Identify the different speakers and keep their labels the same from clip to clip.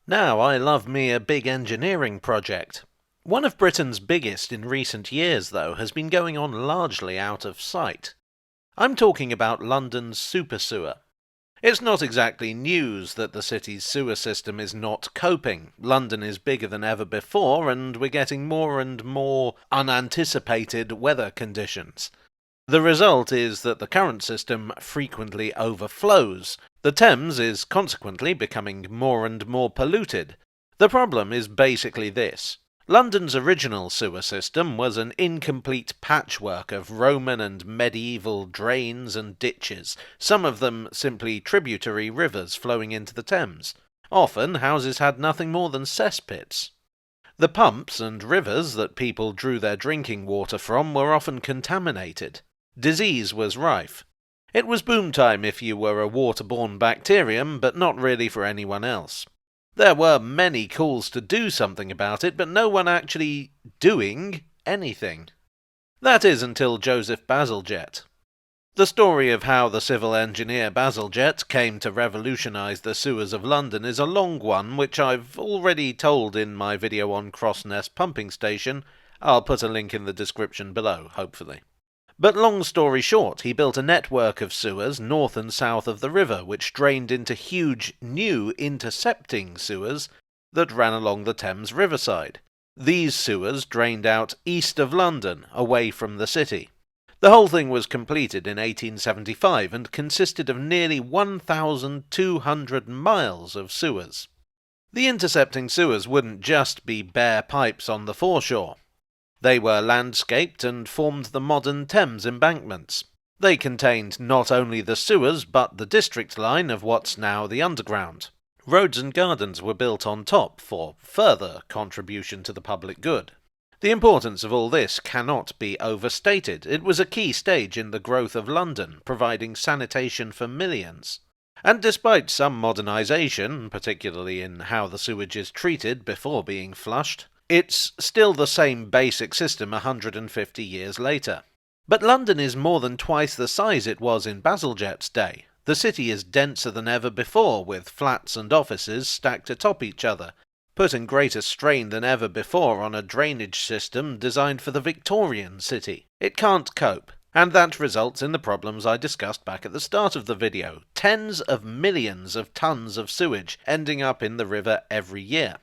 Speaker 1: Now I love me a big engineering project. One of Britain's biggest in recent years, though, has been going on largely out of sight. I'm talking about London's super sewer. It's not exactly news that the city's sewer system is not coping. London is bigger than ever before, and we're getting more and more unanticipated weather conditions. The result is that the current system frequently overflows. The Thames is consequently becoming more and more polluted. The problem is basically this. London's original sewer system was an incomplete patchwork of Roman and medieval drains and ditches, some of them simply tributary rivers flowing into the Thames. Often houses had nothing more than cesspits. The pumps and rivers that people drew their drinking water from were often contaminated. Disease was rife. It was boom time if you were a waterborne bacterium, but not really for anyone else. There were many calls to do something about it, but no one actually doing anything. That is until Joseph Bazalgette. The story of how the civil engineer Bazalgette came to revolutionise the sewers of London is a long one, which I've already told in my video on Crossness Pumping Station. I'll put a link in the description below, hopefully. But long story short, he built a network of sewers north and south of the river, which drained into huge, new intercepting sewers that ran along the Thames riverside. These sewers drained out east of London, away from the city. The whole thing was completed in 1875 and consisted of nearly 1,200 miles of sewers. The intercepting sewers wouldn't just be bare pipes on the foreshore. They were landscaped and formed the modern Thames embankments. They contained not only the sewers, but the district line of what's now the Underground. Roads and gardens were built on top for further contribution to the public good. The importance of all this cannot be overstated. It was a key stage in the growth of London, providing sanitation for millions. And despite some modernisation, particularly in how the sewage is treated before being flushed, it's still the same basic system 150 years later. But London is more than twice the size it was in Bazalgette's day. The city is denser than ever before, with flats and offices stacked atop each other, putting greater strain than ever before on a drainage system designed for the Victorian city. It can't cope, and that results in the problems I discussed back at the start of the video. Tens of millions of tons of sewage ending up in the river every year.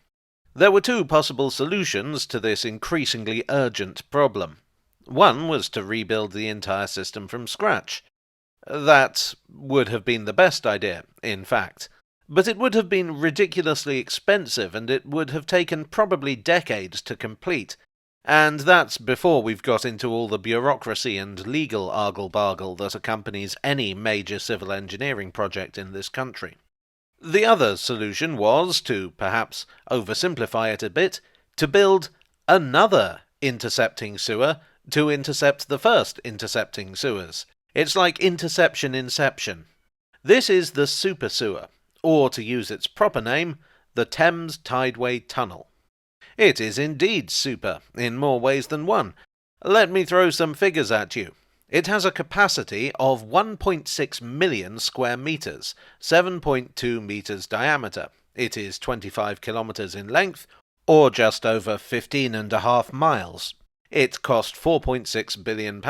Speaker 1: There were two possible solutions to this increasingly urgent problem. One was to rebuild the entire system from scratch. That would have been the best idea, in fact. But it would have been ridiculously expensive, and it would have taken probably decades to complete. And that's before we've got into all the bureaucracy and legal argle-bargle that accompanies any major civil engineering project in this country. The other solution was, to perhaps oversimplify it a bit, to build another intercepting sewer to intercept the first intercepting sewers. It's like interception inception. This is the super sewer, or to use its proper name, the Thames Tideway Tunnel. It is indeed super, in more ways than one. Let me throw some figures at you. It has a capacity of 1.6 million square metres, 7.2 metres diameter. It is 25 kilometres in length, or just over 15.5 miles. It cost £4.6 billion.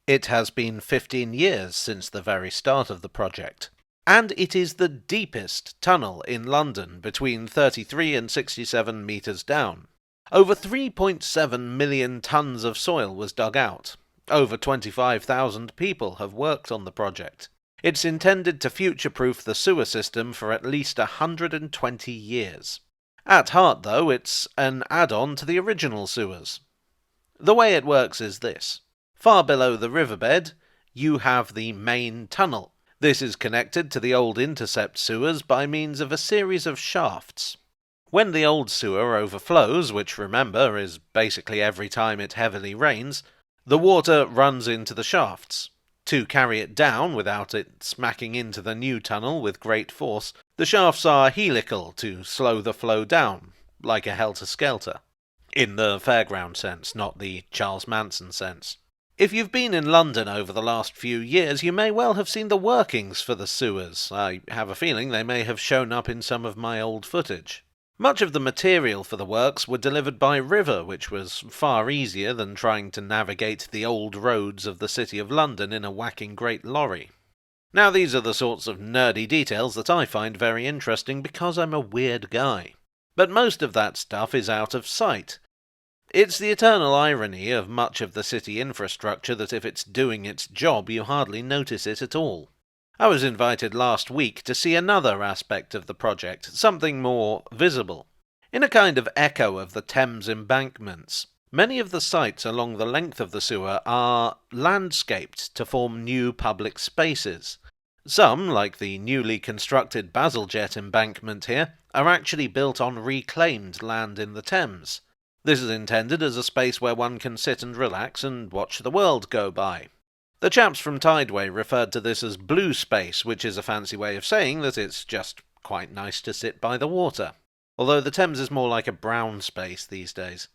Speaker 1: It has been 15 years since the very start of the project. And it is the deepest tunnel in London, between 33 and 67 metres down. Over 3.7 million tonnes of soil was dug out. Over 25,000 people have worked on the project. It's intended to future-proof the sewer system for at least 120 years. At heart, though, it's an add-on to the original sewers. The way it works is this. Far below the riverbed, you have the main tunnel. This is connected to the old intercept sewers by means of a series of shafts. When the old sewer overflows, which remember is basically every time it heavily rains, the water runs into the shafts. To carry it down without it smacking into the new tunnel with great force, the shafts are helical to slow the flow down, like a helter-skelter. In the fairground sense, not the Charles Manson sense. If you've been in London over the last few years, you may well have seen the workings for the sewers. I have a feeling they may have shown up in some of my old footage. Much of the material for the works were delivered by river, which was far easier than trying to navigate the old roads of the City of London in a whacking great lorry. Now these are the sorts of nerdy details that I find very interesting because I'm a weird guy. But most of that stuff is out of sight. It's the eternal irony of much of the city infrastructure that if it's doing its job you hardly notice it at all. I was invited last week to see another aspect of the project, something more visible. In a kind of echo of the Thames embankments, many of the sites along the length of the sewer are landscaped to form new public spaces. Some, like the newly constructed Bazalgette embankment here, are actually built on reclaimed land in the Thames. This is intended as a space where one can sit and relax and watch the world go by. The chaps from Tideway referred to this as blue space, which is a fancy way of saying that it's just quite nice to sit by the water. Although the Thames is more like a brown space these days.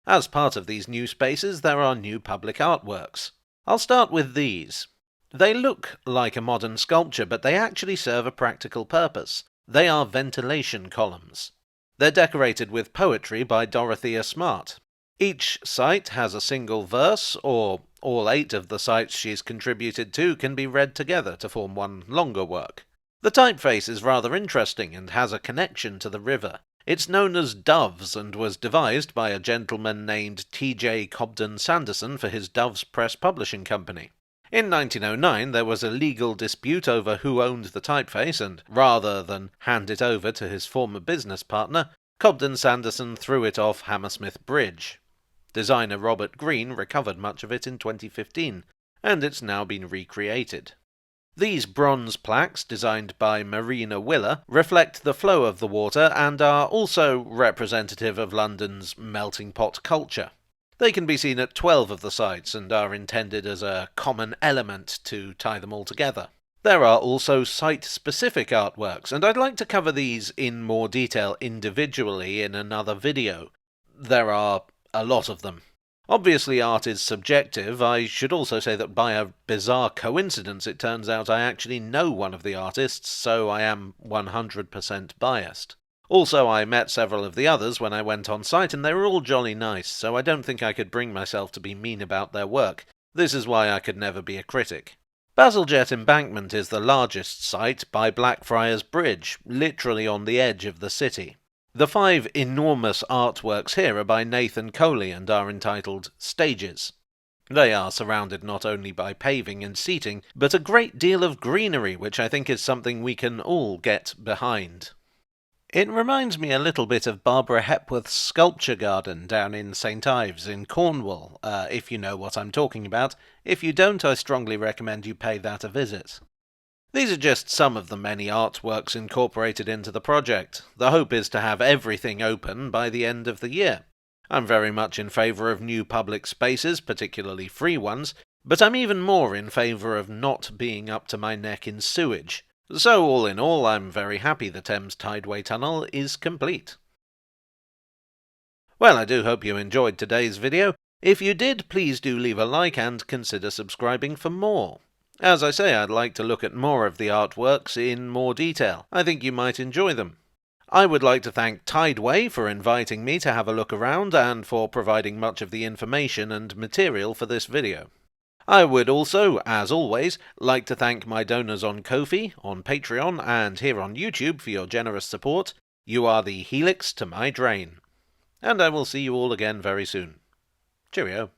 Speaker 1: As part of these new spaces, there are new public artworks. I'll start with these. They look like a modern sculpture, but they actually serve a practical purpose. They are ventilation columns. They're decorated with poetry by Dorothea Smart. Each site has a single verse, or all 8 of the sites she's contributed to can be read together to form one longer work. The typeface is rather interesting and has a connection to the river. It's known as Doves and was devised by a gentleman named T.J. Cobden Sanderson for his Doves Press Publishing Company. In 1909 there was a legal dispute over who owned the typeface, and rather than hand it over to his former business partner, Cobden Sanderson threw it off Hammersmith Bridge. Designer Robert Green recovered much of it in 2015, and it's now been recreated. These bronze plaques, designed by Marina Willer, reflect the flow of the water and are also representative of London's melting pot culture. They can be seen at 12 of the sites and are intended as a common element to tie them all together. There are also site-specific artworks, and I'd like to cover these in more detail individually in another video. There are a lot of them. Obviously art is subjective. I should also say that by a bizarre coincidence it turns out I actually know one of the artists, so I am 100% biased. Also, I met several of the others when I went on site, and they were all jolly nice, so I don't think I could bring myself to be mean about their work. This is why I could never be a critic. Bazalgette Embankment is the largest site by Blackfriars Bridge, literally on the edge of the city. The 5 enormous artworks here are by Nathan Coley and are entitled Stages. They are surrounded not only by paving and seating, but a great deal of greenery, which I think is something we can all get behind. It reminds me a little bit of Barbara Hepworth's sculpture garden down in St Ives in Cornwall, if you know what I'm talking about. If you don't, I strongly recommend you pay that a visit. These are just some of the many artworks incorporated into the project. The hope is to have everything open by the end of the year. I'm very much in favour of new public spaces, particularly free ones, but I'm even more in favour of not being up to my neck in sewage. So all in all, I'm very happy the Thames Tideway Tunnel is complete. Well, I do hope you enjoyed today's video. If you did, please do leave a like and consider subscribing for more. As I say, I'd like to look at more of the artworks in more detail. I think you might enjoy them. I would like to thank Tideway for inviting me to have a look around and for providing much of the information and material for this video. I would also, as always, like to thank my donors on Ko-fi, on Patreon, and here on YouTube for your generous support. You are the helix to my drain. And I will see you all again very soon. Cheerio.